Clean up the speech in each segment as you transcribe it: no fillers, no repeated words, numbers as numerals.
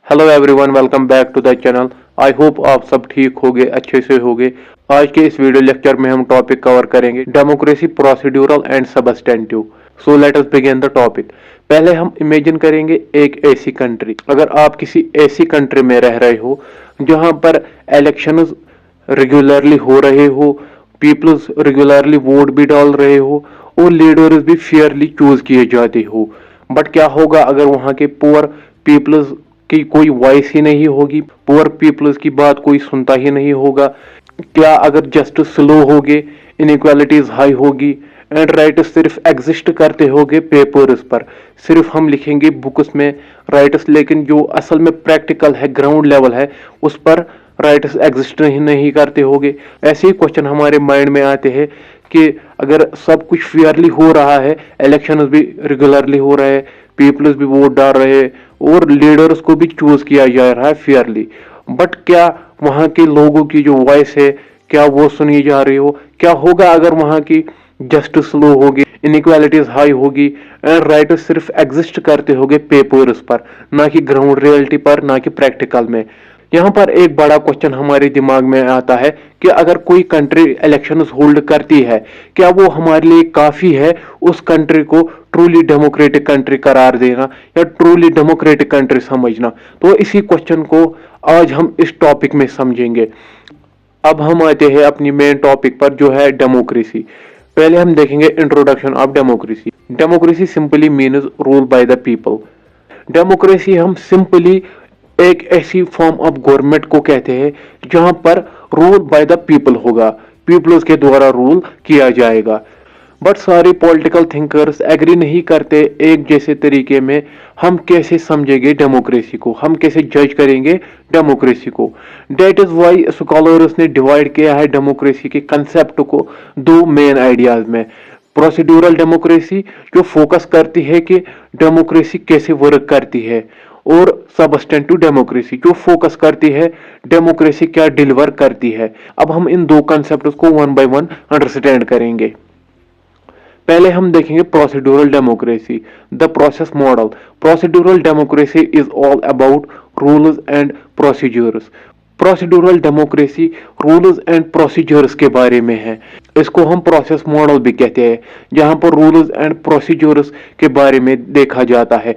Hello everyone, welcome back to the channel. I hope आप सब ठीक होगे, अच्छे से होगे। आज के इस वीडियो लेक्चर में हम टॉपिक कवर करेंगे democracy, procedural and substantive. So let us begin the topic. पहले हम इमेजिन करेंगे एक ऐसी कंट्री। अगर आप किसी ऐसी कंट्री में रह रहे हो जहां पर इलेक्शंस रेगुलरली हो रहे हो, पीपल्स रेगुलरली वोट भी डाल रहे हो और लीडर्स भी फेयरली चूज किए जाते हो, बट क्या होगा अगर वहां के पुअर पीपल्स की कोई वॉइस ही नहीं होगी, पुअर पीपल्स की बात कोई सुनता ही नहीं होगा? क्या अगर जस्टिस स्लो होगे, इनइक्वालिटीज हाई होगी एंड राइट्स सिर्फ एग्जिस्ट करते होंगे पेपर्स पर, सिर्फ हम लिखेंगे बुक्स में राइट्स, लेकिन जो असल में प्रैक्टिकल है, ग्राउंड लेवल है, उस पर राइट्स एग्जिस्ट नहीं करते होंगे? ऐसे ही क्वेश्चन हमारे माइंड में आते हैं कि अगर सब कुछ फेयरली हो रहा है, इलेक्शन भी रेगुलरली हो रहे हैं, पीपल्स भी वोट डाल रहे हैं और लीडर्स को भी चूज किया जा रहा है फेयरली, बट क्या वहां के लोगों की जो वॉइस है क्या वो सुनी जा रही हो? क्या होगा अगर वहां की जस्टिस लो होगी, इनइक्वालिटीज हाई होगी एंड राइट सिर्फ एग्जिस्ट करते होंगे पेपर्स पर, ना कि ग्राउंड रियलिटी पर, ना कि प्रैक्टिकल में? यहाँ पर एक बड़ा क्वेश्चन हमारे दिमाग में आता है कि अगर कोई कंट्री इलेक्शंस होल्ड करती है, क्या वो हमारे लिए काफी है उस कंट्री को ट्रूली डेमोक्रेटिक कंट्री करार देना या ट्रूली डेमोक्रेटिक कंट्री समझना? तो इसी क्वेश्चन को आज हम इस टॉपिक में समझेंगे। अब हम आते हैं अपनी मेन टॉपिक पर, जो है डेमोक्रेसी। पहले हम देखेंगे introduction of democracy. Democracy simply means rule by the people. Democracy हम सिंपली एक ऐसी फॉर्म ऑफ गवर्नमेंट को कहते हैं जहां पर रूल बाय द पीपल होगा, पीपल्स के द्वारा रूल किया जाएगा। बट सारे पॉलिटिकल थिंकर्स एग्री नहीं करते एक जैसे तरीके में। हम कैसे समझेंगे डेमोक्रेसी को, हम कैसे जज करेंगे डेमोक्रेसी को? दैट इज वाई स्कॉलर्स ने डिवाइड किया है डेमोक्रेसी के कंसेप्ट को दो मेन आइडियाज में। प्रोसीड्यूरल डेमोक्रेसी जो फोकस करती है कि डेमोक्रेसी कैसे वर्क करती है, और सबस्टेंटिव डेमोक्रेसी जो फोकस करती है डेमोक्रेसी क्या डिलीवर करती है। अब हम इन दो कंसेप्ट को वन बाय वन अंडरस्टैंड करेंगे। पहले हम देखेंगे procedural democracy, the process model. Procedural democracy is all about rules and procedures. Procedural democracy rules and procedures के बारे में है। इसको हम प्रोसेस मॉडल भी कहते हैं, जहां पर रूल्स एंड प्रोसीजर्स के बारे में देखा जाता है।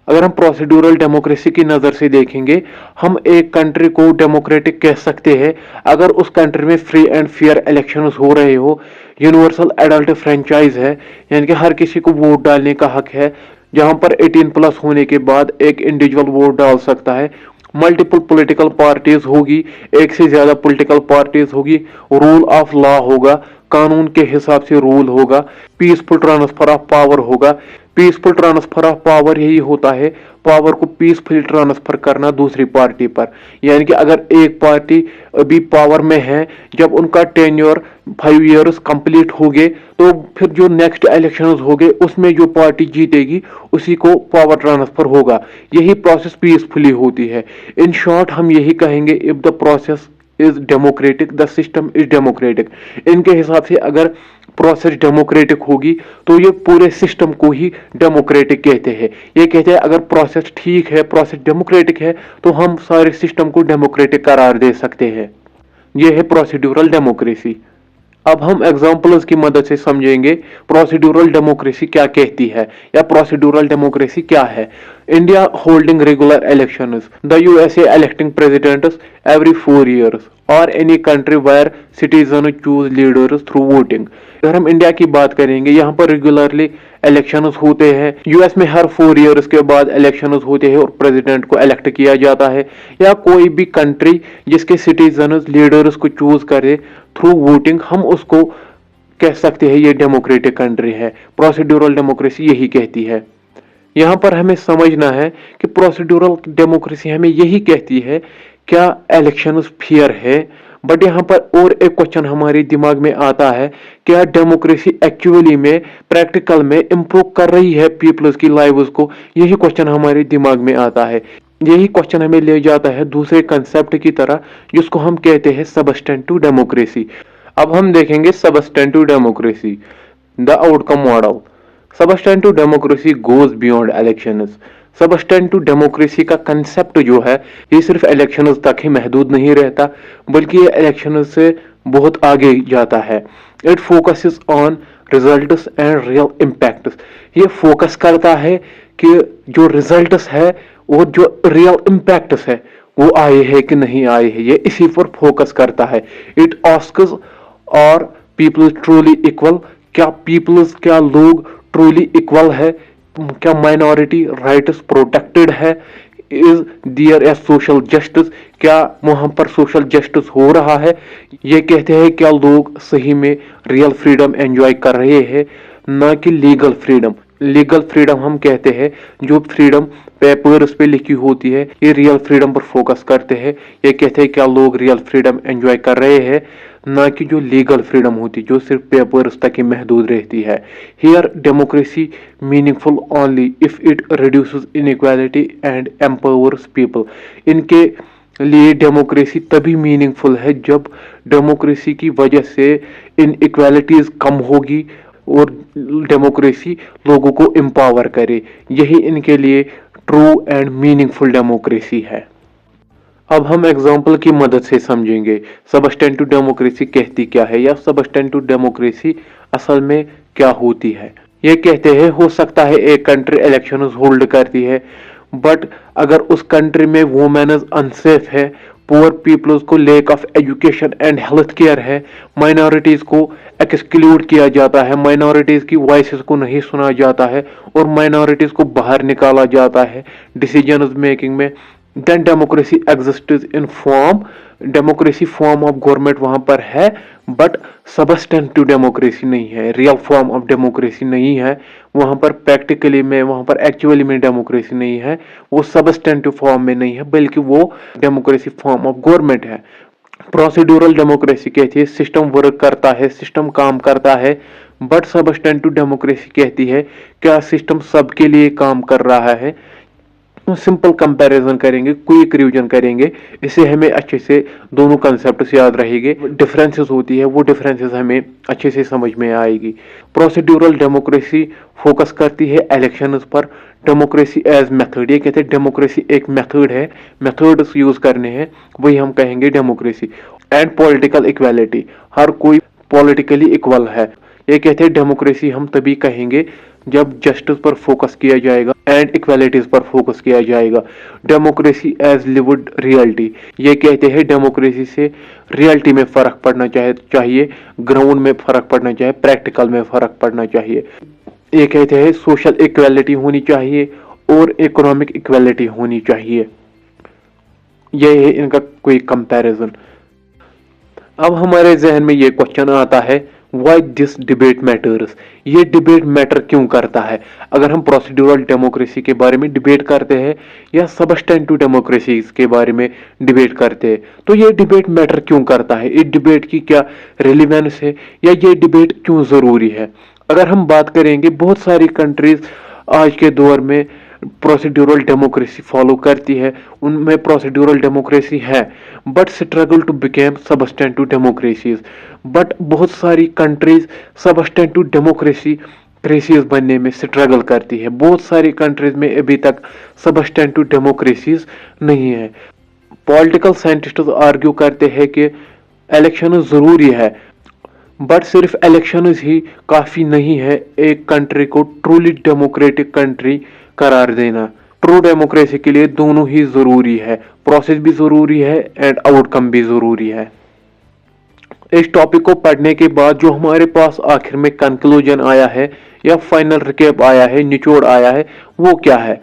अगर हम प्रोसीड्यूरल डेमोक्रेसी की नज़र से देखेंगे, हम एक कंट्री को डेमोक्रेटिक कह सकते हैं अगर उस कंट्री में फ्री एंड फेयर इलेक्शंस हो रहे हो, यूनिवर्सल एडल्ट फ्रेंचाइज है, यानी कि हर किसी को वोट डालने का हक है, जहां पर 18 प्लस होने के बाद एक इंडिविजुअल वोट डाल सकता है। मल्टीपल पॉलिटिकल पार्टीज होगी, एक से ज्यादा पॉलिटिकल पार्टीज होगी, रूल ऑफ लॉ होगा, कानून के हिसाब से रूल होगा, पीसफुल ट्रांसफर ऑफ पावर होगा। पीसफुल ट्रांसफर ऑफ पावर यही होता है, पावर को पीसफुल ट्रांसफर करना दूसरी पार्टी पर। यानी कि अगर एक पार्टी अभी पावर में है, जब उनका टेन्योर 5 इयर्स कंप्लीट हो गए, तो फिर जो नेक्स्ट इलेक्शंस हो गए उसमें जो पार्टी जीतेगी उसी को पावर ट्रांसफर होगा। यही प्रोसेस पीसफुली होती है। इन शॉर्ट हम यही कहेंगे, if the process is democratic the system is democratic. इनके हिसाब से अगर प्रोसेस डेमोक्रेटिक होगी तो ये पूरे सिस्टम को ही डेमोक्रेटिक कहते हैं। ये कहते हैं अगर प्रोसेस ठीक है, प्रोसेस डेमोक्रेटिक है, तो हम सारे सिस्टम को डेमोक्रेटिक करार दे सकते हैं। ये है प्रोसीड्यूरल डेमोक्रेसी। अब हम एग्जाम्पल्स की मदद से समझेंगे प्रोसीड्यूरल डेमोक्रेसी क्या कहती है या प्रोसीड्यूरल डेमोक्रेसी क्या है। India holding regular elections, the USA electing presidents every 4 years, और any country where citizen choose leaders through voting. अगर हम इंडिया की बात करेंगे, यहाँ पर रेगुलरली इलेक्शंस होते हैं। यूएस में हर 4 years के बाद इलेक्शंस होते हैं और प्रेसिडेंट को इलेक्ट किया जाता है। या कोई भी कंट्री जिसके सिटीजन लीडर्स को चूज करे थ्रू वोटिंग, हम उसको कह सकते हैं ये डेमोक्रेटिक कंट्री है। प्रोसीड्यूरल डेमोक्रेसी यही कहती है। यहाँ पर हमें समझना है कि प्रोसीड्यूरल डेमोक्रेसी हमें यही कहती है क्या इलेक्शंस फेयर है। बट यहाँ पर और एक क्वेश्चन हमारे दिमाग में आता है, क्या डेमोक्रेसी एक्चुअली में प्रैक्टिकल में इंप्रूव कर रही है पीपल्स की लाइव्स को? यही क्वेश्चन हमारे दिमाग में आता है। यही क्वेश्चन हमें ले जाता है दूसरे कंसेप्ट की तरह, जिसको हम कहते हैं सबस्टेंटिव डेमोक्रेसी। अब हम देखेंगे substantive democracy, the outcome model. Substantive democracy goes beyond elections. Substantive democracy का कंसेप्ट जो है ये सिर्फ इलेक्शंस तक ही महदूद नहीं रहता, बल्कि ये इलेक्शंस से बहुत आगे जाता है। It focuses on results and real impacts. ये फोकस करता है कि जो रिजल्ट्स है और जो रियल इम्पैक्ट्स है वो आए हैं कि नहीं आए हैं, ये इसी पर फोकस करता है। It asks are people truly equal, क्या लोग ट्रूली इक्वल है, क्या माइनॉरिटी राइट्स प्रोटेक्टेड है, is there a social justice, क्या वहां पर सोशल जस्टिस हो रहा है। ये कहते हैं क्या लोग सही में रियल फ्रीडम एंजॉय कर रहे हैं, ना कि लीगल फ्रीडम। लीगल फ्रीडम हम कहते हैं जो फ्रीडम पेपर्स पे लिखी होती है, ये रियल फ्रीडम पर फोकस करते हैं। ये कहते हैं क्या लोग रियल फ्रीडम एंजॉय कर रहे हैं, ना कि जो लीगल फ्रीडम होती जो सिर्फ पेपर्स तक ही महदूद रहती है। Here democracy meaningful only if it reduces inequality and empowers people. इनके लिए डेमोक्रेसी तभी मीनिंगफुल है जब डेमोक्रेसी की वजह से इनइक्वालिटीज कम होगी और डेमोक्रेसी लोगों को एम्पावर करे। यही इनके लिए ट्रू एंड मीनिंगफुल डेमोक्रेसी है। अब हम एग्जाम्पल की मदद से समझेंगे सबस्टेंटिव डेमोक्रेसी कहती क्या है, या सबस्टेंटिव डेमोक्रेसी असल में क्या होती है। ये कहते हैं हो सकता है एक कंट्री इलेक्शंस होल्ड करती है, बट अगर उस कंट्री में वुमेन्स अनसेफ है, पुअर पीपल्स को lake of education and health care है, माइनॉरिटीज को एक्सक्लूड किया जाता है, माइनॉरिटीज की वॉइसेस को नहीं सुना जाता है और माइनॉरिटीज को बाहर निकाला जाता है डिसीजन मेकिंग में, then democracy exists in form. Democracy form of government वहां पर है, बट सबस्टेंटिव डेमोक्रेसी नहीं है, रियल फॉर्म ऑफ डेमोक्रेसी नहीं है वहां पर। प्रैक्टिकली में वहां पर एक्चुअली में डेमोक्रेसी नहीं है, वो सबस्टेंटिव फॉर्म में नहीं है, बल्कि वो डेमोक्रेसी फॉर्म ऑफ गवर्नमेंट है। प्रोसीड्यूरल डेमोक्रेसी कहती है सिस्टम वर्क करता है, सिस्टम काम करता है, बट सबस्टेंटिव डेमोक्रेसी कहती है क्या सिस्टम सबके लिए काम कर रहा है। सिंपल कंपैरिजन करेंगे, क्विक रिवीजन करेंगे, इससे हमें अच्छे से दोनों कंसेप्ट याद रहेंगे। डिफरेंसेस होती है वो डिफरेंसेस हमें अच्छे से समझ में आएगी। प्रोसीड्यूरल डेमोक्रेसी फोकस करती है इलेक्शंस पर, डेमोक्रेसी एज मेथड। ये कहते हैं डेमोक्रेसी एक मेथड है, मेथड्स यूज करने हैं, वही हम कहेंगे डेमोक्रेसी। एंड पॉलिटिकल इक्वालिटी, हर कोई पॉलिटिकली इक्वल है। ये कहते हैं डेमोक्रेसी हम तभी कहेंगे जब जस्टिस पर फोकस किया जाएगा एंड इक्वालिटीज पर फोकस किया जाएगा। डेमोक्रेसी एज लिव्ड रियलिटी, ये कहते हैं डेमोक्रेसी से रियलिटी में फर्क पड़ना चाहिए, ग्राउंड में फर्क पड़ना चाहिए, प्रैक्टिकल में फर्क पड़ना चाहिए। ये कहते हैं सोशल इक्वालिटी होनी चाहिए और इकोनॉमिक इक्वालिटी होनी चाहिए। यह है इनका कोई कंपैरिजन। अब हमारे जहन में ये क्वेश्चन आता है व्हाई दिस डिबेट मैटर्स। ये डिबेट मैटर क्यों करता है। अगर हम प्रोसीड्यूरल डेमोक्रेसी के बारे में डिबेट करते हैं या सबस्टेंटिव डेमोक्रेसी के बारे में डिबेट करते हैं तो ये डिबेट मैटर क्यों करता है, इस डिबेट की क्या रिलेवेंस है, या ये डिबेट क्यों जरूरी है। अगर हम बात करेंगे बहुत सारी कंट्रीज आज के दौर में प्रोसीड्यूरल डेमोक्रेसी फॉलो करती है, उनमें प्रोसीड्यूरल डेमोक्रेसी है but struggle to become substantive democracies. But बहुत सारी कंट्रीज सबस्टेंटिव डेमोक्रेसी बनने में स्ट्रगल करती है। बहुत सारी कंट्रीज में अभी तक सबस्टेंटिव डेमोक्रेसीज नहीं है। पॉलिटिकल साइंटिस्ट आर्ग्यू करते हैं कि इलेक्शन जरूरी है, बट सिर्फ इलेक्शन ही काफी नहीं है एक कंट्री को ट्रूली डेमोक्रेटिक कंट्री करार देना। ट्रू डेमोक्रेसी के लिए दोनों ही जरूरी है, प्रोसेस भी जरूरी है एंड आउटकम भी जरूरी है। इस टॉपिक को पढ़ने के बाद जो हमारे पास आखिर में कंक्लूजन आया है या फाइनल रिकैप आया है, निचोड़ आया है, वो क्या है।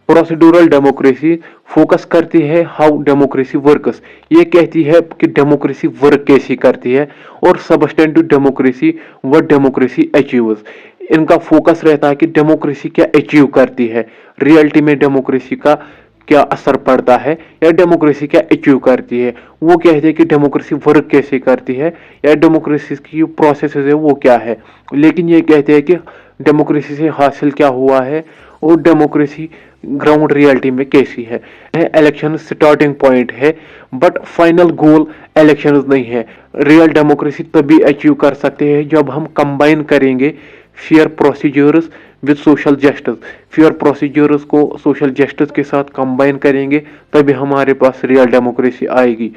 प्रोसीड्यूरल डेमोक्रेसी फोकस करती है हाउ डेमोक्रेसी वर्क्स। ये कहती है कि डेमोक्रेसी वर्क कैसी करती है, और substantive democracy what democracy achieves. इनका फोकस रहता है कि डेमोक्रेसी क्या अचीव करती है, रियलिटी में डेमोक्रेसी का क्या असर पड़ता है, या डेमोक्रेसी क्या अचीव करती है। वो कहते हैं कि डेमोक्रेसी वर्क कैसे करती है या डेमोक्रेसी की प्रोसेस है वो क्या है। लेकिन ये कहते हैं कि डेमोक्रेसी से हासिल क्या हुआ है और डेमोक्रेसी ग्राउंड रियलिटी में कैसी है। इलेक्शन स्टार्टिंग पॉइंट है बट फाइनल गोल इलेक्शन नहीं है। रियल डेमोक्रेसी तभी अचीव कर सकते हैं जब हम कंबाइन करेंगे fair procedures with social justice. Fair procedures को सोशल जस्टिस के साथ कंबाइन करेंगे तभी हमारे पास रियल डेमोक्रेसी आएगी।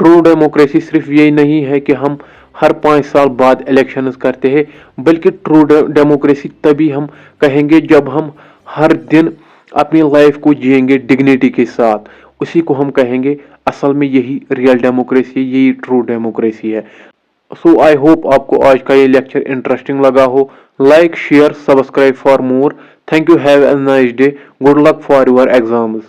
ट्रू डेमोक्रेसी सिर्फ यही नहीं है कि हम हर 5 साल बाद इलेक्शंस करते हैं, बल्कि ट्रू डेमोक्रेसी तभी हम कहेंगे जब हम हर दिन अपनी लाइफ को जिएंगे डिग्निटी के साथ। उसी को हम कहेंगे असल में यही रियल डेमोक्रेसी, यही ट्रू डेमोक्रेसी है। सो आई होप आपको आज का ये लेक्चर इंटरेस्टिंग लगा हो। Like share subscribe for more. Thank you, have a nice day, good luck for your exams.